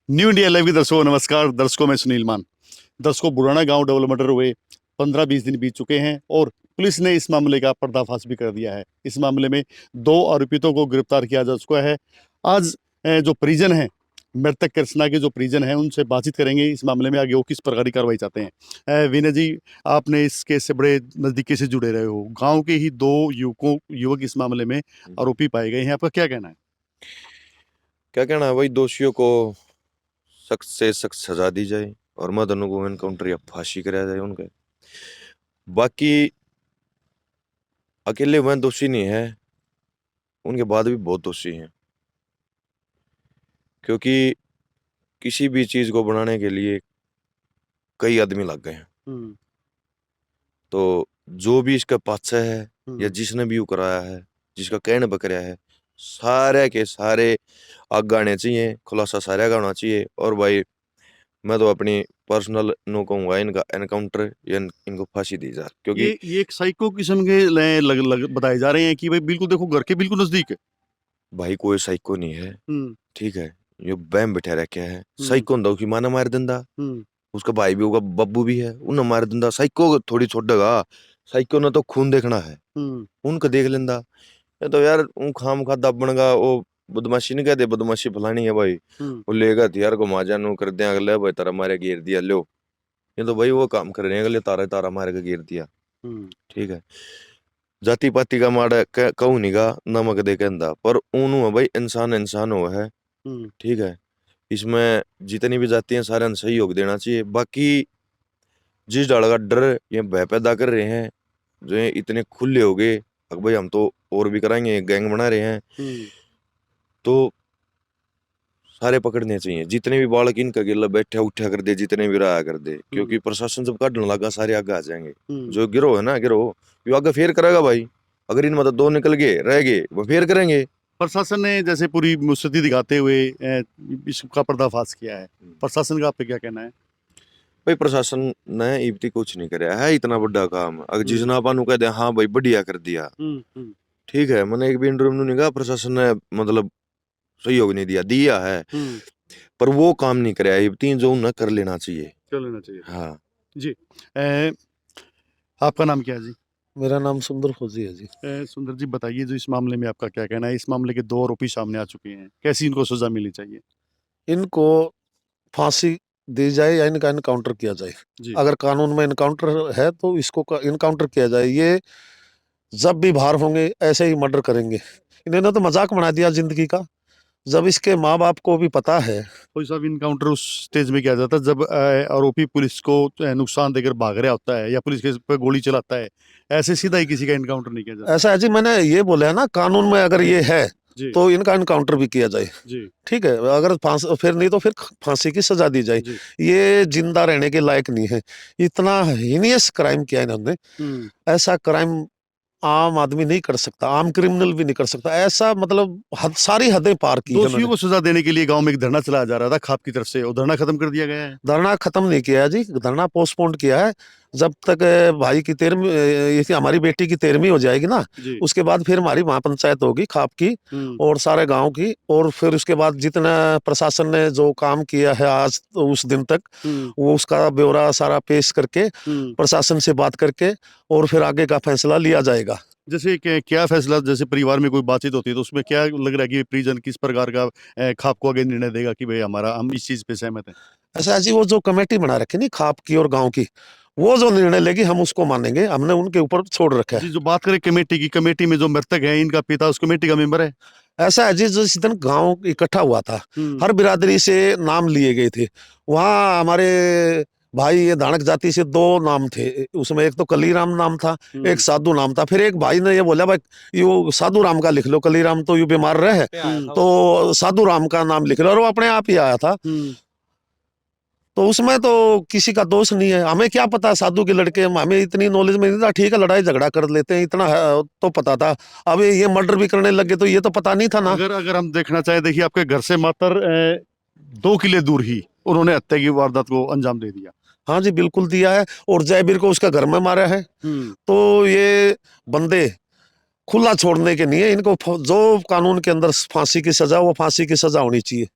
New India live के दर्शकों नमस्कार। दर्शकों मैं सुनील मान। दर्शकों बुराना गांव डबल मर्डर हुए 15-20 दिन बीत चुके हैं और पुलिस ने इस मामले का पर्दाफाश भी कर दिया है। इस मामले में 2 आरोपितों को गिरफ्तार किया जा चुका है। आज जो परिजन हैं, मृतक कृष्णा के जो परिजन हैं, उनसे बातचीत करेंगे। इस मामले में आगे वो किस प्रकार की कार्रवाई चाहते हैं। विनय जी, आपने इस केस से बड़े नजदीकी से जुड़े रहे हो। गाँव के ही 2 युवक इस मामले में आरोपी पाए गए हैं। आपका क्या कहना है? क्या कहना है भाई, दोषियों को सख्त से सख्त सजा दी जाए और मदनों को एनकाउंटर या फांसी कराया जाए उनके। बाकी अकेले वह दोषी नहीं है, उनके बाद भी बहुत दोषी हैं, क्योंकि किसी भी चीज को बनाने के लिए कई आदमी लग गए हैं। तो जो भी इसका पाछा है या जिसने भी वो कराया है, जिसका कहने बकराया है, सारे के सारे आग आने चाहिए, खुलासा सारे का होना चाहिए। और भाई मैं तो अपनी पर्सनल नो कहूंगा, इनका एनकाउंटर या इनको फांसी दी जाए, क्योंकि ये एक साइको किस्म के बताए जा रहे हैं कि भाई बिल्कुल देखो घर के बिल्कुल नजदीक है। भाई कोई साइको नहीं है, ठीक है। ये बैम बैठा रखे है। हम्म साइको होंदा उसकी मां ने मार दिंदा, हम्म उसका भाई भी होगा, बब्बू भी है, उन्हें मार दिंदा। साइको को थोड़ी छोड़ेगा, साइको ने तो खून देखना है, हम्म उनका देख लेंदा। ये तो यार उन खाम खा दबण का वो बदमाशी नहीं कहते, बदमाशी फलानी है भाई। हम्म वो लेगा हथियार को माजा नु कर दे अगले, भाई तारा मारे घेर दिया लो। ये तो भाई वो काम कर रहे हैं, अगले तारा तारा मारे का घेर दिया, हम्म ठीक है। जाति पाति का माड़ा कहूँ नहीं गा, नमक दे कहंदा, पर उन्होंने भाई इंसान इंसान हुआ है, हम्म ठीक है। इसमें जितनी भी जाति हैं सारे ने सहयोग देना चाहिए। बाकी जिस डाल का डर ये भय पैदा कर रहे हैं, जो ये इतने खुले हो गए, अब भाई हम तो और भी कराएंगे, गैंग बना रहे हैं, हम्म तो सारे पकड़ने चाहिए। जितने भी बालक इनका गिल्ला बैठा उठा कर दे, जितने भी रहा कर दे, क्योंकि प्रशासन जब काटने लगा सारे आगे आ जाएंगे। हम्म जो गिरोह है ना, गिरोह वो आगे फेर करेगा भाई। अगर इनमें तो 2 निकल गए रह गए, वो फेर करेंगे। प्रशासन ने जैसे पूरी मुस्तैदी दिखाते हुए इसका पर्दाफाश किया है। प्रशासन का आप पे क्या कहना है? भाई प्रशासन ने इब्ती कुछ नहीं कराया है, इतना बड़ा काम अगर हम्म जिसना अपन कह दे हाँ भाई बढ़िया कर दिया, हम्म ठीक है। मैंने एक भी इंटरव्यू में नहीं कहा प्रशासन ने मतलब सहयोग नहीं दिया, दिया है, हम्म पर वो काम नहीं कराया इब्ती जो उन्हें कर लेना चाहिए। कर लेना चाहिए था। हाँ। जी। आपका नाम क्या है जी? मेरा नाम सुंदर फौजी है जी। सुंदर जी, बताइए जो इस मामले में आपका क्या कहना है? इस मामले के 2 आरोपी सामने आ चुके हैं, कैसी इनको सजा मिलनी चाहिए? इनको फांसी दी जाए या इनका इनकाउंटर किया जाए। जी। अगर कानून में इनकाउंटर है तो इसको इनकाउंटर किया जाए। ये जब भी बाहर होंगे ऐसे ही मर्डर करेंगे। इन्होंने तो मजाक बना दिया जिंदगी का। जब इसके माँ बाप को भी पता है। कोई साहब, इनकाउंटर उस स्टेज में किया जाता है जब आरोपी पुलिस को नुकसान देकर भाग रहा होता है या पुलिस के पे गोली चलाता है। ऐसे सीधा ही किसी का इनकाउंटर नहीं किया जाता। ऐसा है जी, मैंने ये बोला है ना, कानून में अगर ये है जी तो इनका इनकाउंटर भी किया जाए, जी ठीक है। अगर फिर नहीं तो फिर फांसी की सजा दी जाए। जी। ये जिंदा रहने के लायक नहीं है। इतना हीनियस क्राइम किया इन्होंने। ऐसा क्राइम आम आदमी नहीं कर सकता, आम क्रिमिनल भी नहीं कर सकता। ऐसा मतलब सारी हदें पार की है दोषियों उन्होंने। को सजा देने के लिए गांव में एक धरना चलाया जा रहा था खाप की तरफ से, वो धरना खत्म कर दिया गया है। धरना खत्म नहीं किया है जी, धरना पोस्टपोन किया है। जब तक भाई की 13वीं ये हमारी बेटी की 13वीं हो जाएगी ना, जी। उसके बाद फिर हमारी महापंचायत होगी खाप की और सारे गांव की। और फिर उसके बाद जितना प्रशासन ने जो काम किया है आज तो उस दिन तक, वो उसका ब्यौरा सारा पेश करके प्रशासन से बात करके और फिर आगे का फैसला लिया जाएगा। जैसे क्या फैसला, जैसे परिवार में कोई बातचीत होती है तो उसमें क्या लग रहा है कि परिजन किस प्रकार का खाप को आगे निर्णय देगा कि भाई हमारा हम इस चीज पे सहमत हैं? ऐसा है जी, वो जो कमेटी बना रखी नहीं खाप की और गांव की, वो जो निर्णय लेगी हम उसको मानेंगे। हमने उनके ऊपर छोड़ रखा है। जी, जो बात करें कमेटी की, कमेटी में जो मृतक है इनका पिता उस कमेटी का मेंबर है। ऐसा है जी, जिस दिन गांव इकट्ठा हुआ था, हर बिरादरी से नाम लिए गए थे। वहाँ हमारे भाई ये धानक जाति से 2 नाम थे। उसमें एक तो कलीराम नाम था, एक साधु नाम था। फिर एक भाई ने ये बोला भाई यो साधु राम का लिख लो, कलीराम तो यू बीमार रहे तो साधु राम का नाम लिख लो, और वो अपने आप ही आया था। तो उसमें तो किसी का दोष नहीं है। हमें क्या पता साधु के लड़के, हमें इतनी नॉलेज में नहीं था। ठीक है, लड़ाई झगड़ा कर लेते हैं, इतना तो पता था। अब ये मर्डर भी करने लगे तो ये तो पता नहीं था ना। अगर हम देखना चाहे, देखिए आपके घर से मात्र 2 किले दूर ही उन्होंने हत्या की वारदात को अंजाम दे दिया। हाँ जी, बिल्कुल दिया है। और जयबीर को उसका घर में मारा है। तो ये बंदे खुला छोड़ने के नहीं है। इनको जो कानून के अंदर फांसी की सजा, वो फांसी की सजा होनी चाहिए।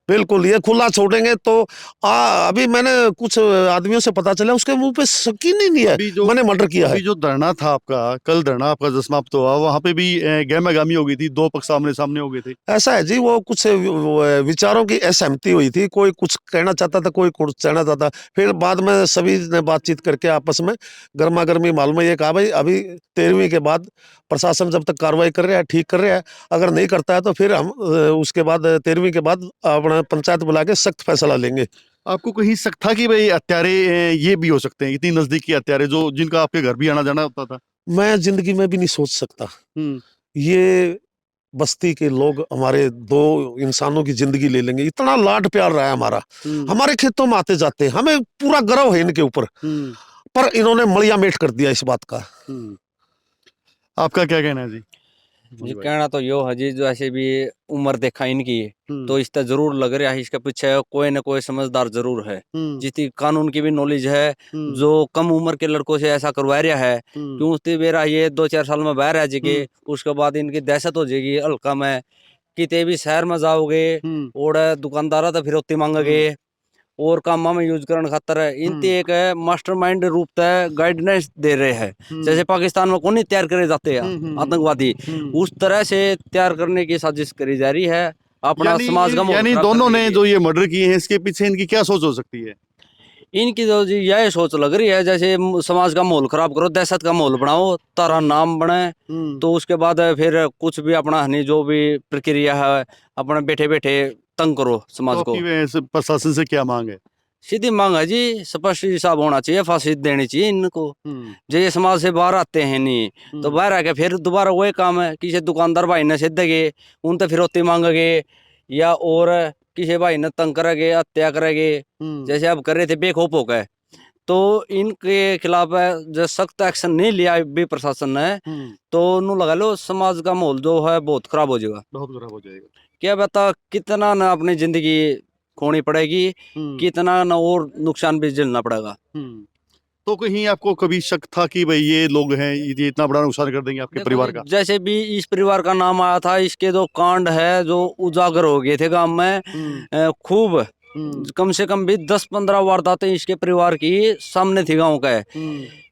बिल्कुल, ये खुला छोड़ेंगे तो अभी मैंने कुछ आदमियों से पता चला उसके मुंह पे यकीन ही नहीं है अभी जो मैंने मर्डर किया है। अभी जो धरना था आपका, कल धरना आपका जो समाप्त हुआ, वहां पे भी गहमागामी हो गई थी, दो पक्ष आमने सामने हो गए थे। ऐसा है जी, वो कुछ विचारों की असहमति हुई थी, कोई कुछ कहना चाहता था, कोई कुछ कहना चाहता। फिर बाद में सभी ने बातचीत करके आपस में गर्मा गर्मी मालूम है ये कहा भाई अभी 13वीं के बाद प्रशासन जब तक कार्रवाई कर रहा है ठीक कर रहा है, अगर नहीं करता है तो फिर हम उसके बाद 13वीं के बाद अपना पंचायत बुला के सख्त फैसला लेंगे। आपको कहीं शक था कि भाई हत्यारे ये भी हो सकते हैं, इतनी नजदीकी हत्यारे जो जिनका आपके घर भी आना जाना होता था? मैं जिंदगी में भी नहीं सोच सकता। ये बस्ती के लोग हमारे दो इंसानों की जिंदगी ले लेंगे, इतना लाड प्यार रहा है हमारा, हमारे खेतों में आते जाते, हमें पूरा गर्व है इनके ऊपर, पर इन्होंने मलिया मेट कर दिया इस बात का। आपका क्या कहना है जी? जी कहना तो यो है जी, जो ऐसे भी उम्र देखा इनकी तो इसका जरूर लग रहा है इसके पीछे कोई ना कोई समझदार जरूर है, जितनी कानून की भी नॉलेज है, जो कम उम्र के लड़कों से ऐसा करवा रहा है। क्यों उसकी बेरा ये 2-4 साल में बाहर आ जाएगी, उसके बाद इनकी दहशत हो जाएगी हल्का में, किते भी शहर में जाओगे और दुकानदारा तो फिर उतनी मांगोगे और कामा में यूज करने खातर इनती एक मास्टरमाइंड रूप से गाइडेंस दे रहे हैं। जैसे पाकिस्तान में कौन तैयार करे जाते हैं आतंकवादी, उस तरह से तैयार करने की साजिश करी जा रही है अपना समाज का माहौल यानी खराब दोनों करने ने के लिए। जो ये मर्डर किए हैं इसके पीछे इनकी क्या सोच हो सकती है? इनकी जो जी यह सोच लग रही है जैसे समाज का माहौल खराब करो, दहशत का माहौल बनाओ, तारा नाम बने, तो उसके बाद फिर कुछ भी अपना हनी जो भी प्रक्रिया है अपना बैठे बैठे तंग करो समाज तो को। आपकी प्रशासन से क्या मांग है? सीधी मांग है जी, स्पष्ट हिसाब होना चाहिए, फांसी देनी चाहिए इनको। जो ये समाज से बाहर आते हैं नहीं तो बाहर आके फिर दोबारा वही काम है, किसी दुकानदार भाई ने सीधेगे उन तो फिरौती मांगेगे या और किसी भाई ने तंग करेंगे, हत्या करेंगे, जैसे अब कर रहे थे बेखौफ होकर। तो इनके खिलाफ जो सख्त एक्शन नहीं लिया भी प्रशासन ने तो नू लगा लो समाज का माहौल जो है बहुत खराब हो जाएगा, बहुत खराब हो जाएगा। क्या बता कितना ना अपनी जिंदगी खोनी पड़ेगी, कितना ना और नुकसान भी झेलना पड़ेगा। तो कहीं आपको कभी शक था कि भाई ये लोग हैं, ये इतना बड़ा नुकसान कर देंगे आपके देखो परिवार जी, का? जैसे भी इस परिवार का नाम आया था, इसके जो कांड है जो उजागर हो गए थे गांव में खूब, कम से कम भी 10-15 वारदातें इसके परिवार की सामने थी गांव का।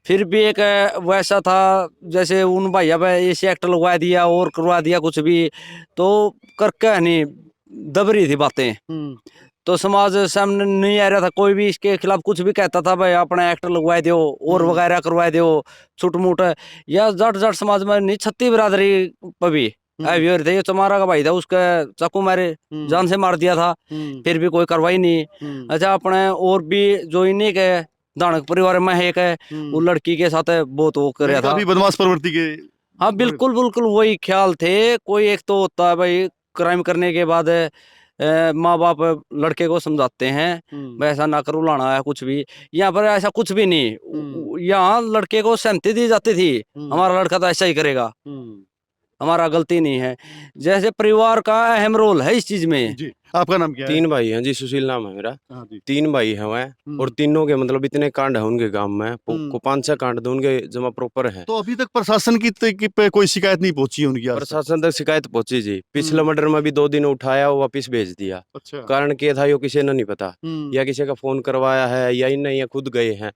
फिर भी एक वैसा था जैसे उन भैया पे ऐसे एक्ट लगवा दिया और करवा दिया कुछ भी, तो करके नहीं दब रही थी बातें, तो समाज सामने नहीं आ रहा था, कोई भी इसके खिलाफ कुछ भी कहता था भाई अपना एक्टर लगवा दो और वगैरह करवा दो छुट मुट, या जट जट समाज में नहीं छत्ती बिरादरी पर भी थे। ये तुम्हारा का भाई था, उसका चाकू मारे जान से मार दिया था, फिर भी कोई कार्रवाई नहीं। अच्छा अपने और भी जो इन्हीं के दानक परिवार में एक है, वो लड़की के साथ बहुत वो कर रहा था। काफी बदमाश प्रवृत्ति के। हाँ बिल्कुल बिल्कुल वही ख्याल थे। कोई एक तो होता है भाई क्राइम करने के बाद माँ बाप लड़के को समझाते हैं भाई ऐसा ना करो लाना है कुछ भी, यहाँ पर ऐसा कुछ भी नहीं। यहाँ लड़के को सहमति दी जाती थी, हमारा लड़का तो ऐसा ही करेगा, हमारा गलती नहीं है। जैसे परिवार का अहम रोल है इस चीज में। जी आपका नाम क्या है? 3 भाई हैं जी, सुशील नाम है मेरा। हाँ जी। 3 भाई हैं वह, और तीनों के मतलब इतने कांड है उनके गांव में, को 5-6 कांड तो उनके जमा प्रॉपर है। तो अभी तक प्रशासन की पे कोई शिकायत नहीं पहुंची उनकी आज तक? प्रशासन तक शिकायत पहुंची जी, पिछले मर्डर में भी 2 दिन उठाया और वापिस भेज दिया। अच्छा। कारण क्या था यो किसी ने नहीं पता, या किसी का फोन करवाया है या इन ये खुद गए हैं।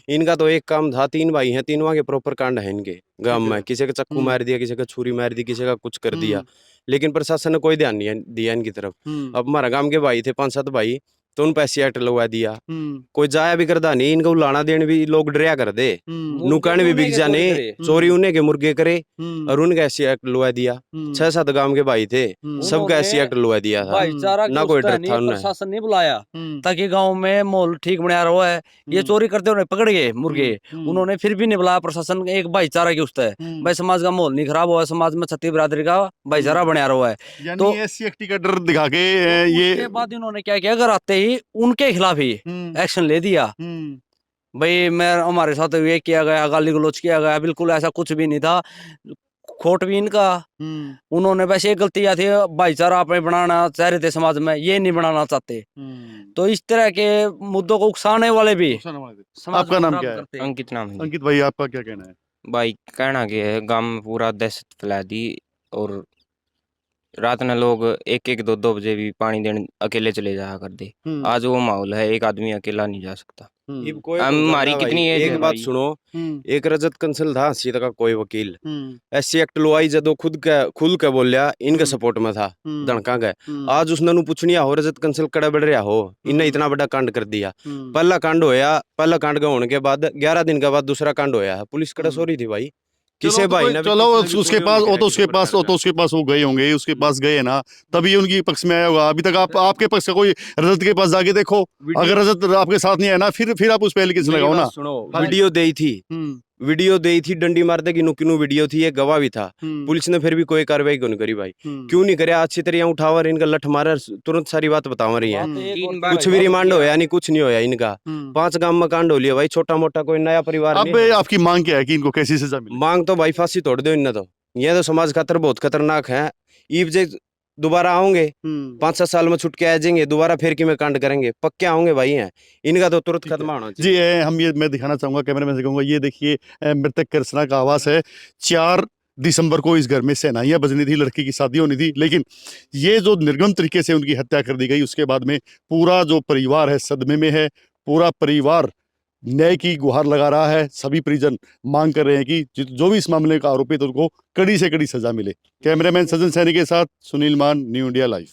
इनका तो एक काम था, 3 भाई हैं, तीनों के प्रॉपर कांड है इनके गांव में, किसी का चक्कू मार दिया, किसी का छुरी मार दी, किसी का कुछ कर दिया, लेकिन प्रशासन ने कोई ध्यान नहीं दिया इनकी तरफ। अब हमारा गांव के भाई थे 5-7 भाई, तो उन पैसे एक्ट लगवा दिया, कोई जाया भी करदा नहीं, इनको लाना देने भी लोग डरिया कर दे, नुकान भी बिक जाने, चोरी उन्हें के मुर्गे करे, और उनके ऐसी एक्ट लगवा दिया। 6-7 गांव के भाई थे, सबका ऐसी एक्ट लगवा दिया था, भाईचारा ना कोई डर था उन्हें। प्रशासन नहीं बुलाया ताकि गांव में माहौल ठीक बना रहा है। ये चोरी करते उन्हें पकड़ गए मुर्गे, उन्होंने फिर भी नहीं बुलाया प्रशासन, एक भाईचारा की उससे भाई समाज का माहौल नहीं खराब हुआ, समाज में छत्ती बिरादरी का भाईचारा बना रहा है। तो एससी एक्टी का डर दिखा के ये उसके बाद इन्होंने क्या किया, घर आते ही उनके खिलाफ ही एक्शन ले दिया। भाई मैं हमारे साथ ये किया गया, गाली गलौज किया गया, बिल्कुल ऐसा कुछ भी नहीं था, खोट भी इनका। उन्होंने वैसे गलतियां थी, भाईचारा आपने बनाना चाह रहे थे समाज में, ये नहीं बनाना चाहते, तो इस तरह के मुद्दों को उकसाने वाले भी। आपका नाम क्या है? अंकित नाम है जी। अंकित भाई आपका क्या कहना है? भाई कहना क्या है, गांव में पूरा दहशत फैला दी और रात में लोग 1-1 2-2 बजे भी पानी देने अकेले चले जाया करते। आज वो माहौल है, एक आदमी अकेला नहीं जा सकता। ये कोई हमारी भाई, कितनी एज एक है बात भाई? सुनो, एक रजत कंसल था सीता का कोई वकील एससी एक्ट लुआई जदो खुल के बोलिया इनके सपोर्ट में था धड़का गए। आज उसने नु पूछनिया हो रजत कंसल कड़े बढ़ रहा हो, इन्हें इतना बड़ा कांड कर दिया। पहला कांड होया, पहला कांड के होने के बाद 11 दिन के बाद दूसरा कांड होया है। पुलिस कड़े सो रही थी भाई, किसे भाई ने चलो उसके पास वो तो उसके पास वो गए होंगे, उसके पास गए ना तभी उनकी पक्ष में आया होगा। अभी तक आप आपके पक्ष का कोई रजत के पास जाके देखो, अगर रजत आपके साथ नहीं है ना फिर आप उस पे एलिगेशन लगाओ ना। सुनो, हाँ। वीडियो दी थी डंडी मारते की नुकिनु वीडियो थी, एक गवाह भी था। पुलिस ने फिर भी कोई कार्रवाई क्यों नहीं करी भाई? क्यों नहीं करे? अच्छी तरह उठावर इनका लठ मारा, तुरंत सारी बात बतावा रही है। कुछ भी रिमांड होया नहीं, कुछ नहीं होया इनका। 5 गांव में कांड हो लिया भाई, छोटा मोटा कोई नया परिवार अब नहीं है। आपकी मांग क्या है कि इनको कैसी सजा मिले? मांग तो भाई फांसी तोड़ दो इन्हें तो। ये तो समाज खातर बहुत खतरनाक है। ईब जे दोबारा आओगे 5-7 साल में छुट के आ जाएंगे, दोबारा फिर की में कांड करेंगे, पक्के आओगे भाई हैं। इनका तो तुरंत खत्म होना चाहिए। जी हम ये मैं दिखाना चाहूंगा, कैमरे से कहूंगा, ये देखिए मृतक कृष्णा का आवास है। 4 दिसंबर को इस घर में शहनाइयां बजनी थी, लड़की की शादी होनी थी, लेकिन ये जो निर्गम तरीके से उनकी हत्या कर दी गई, उसके बाद में पूरा जो परिवार है सदमे में है। पूरा परिवार न्याय की गुहार लगा रहा है। सभी परिजन मांग कर रहे हैं कि जो भी इस मामले का आरोपित है उनको कड़ी से कड़ी सजा मिले। कैमरामैन सज्जन सैनी के साथ सुनील मान, न्यू इंडिया लाइव।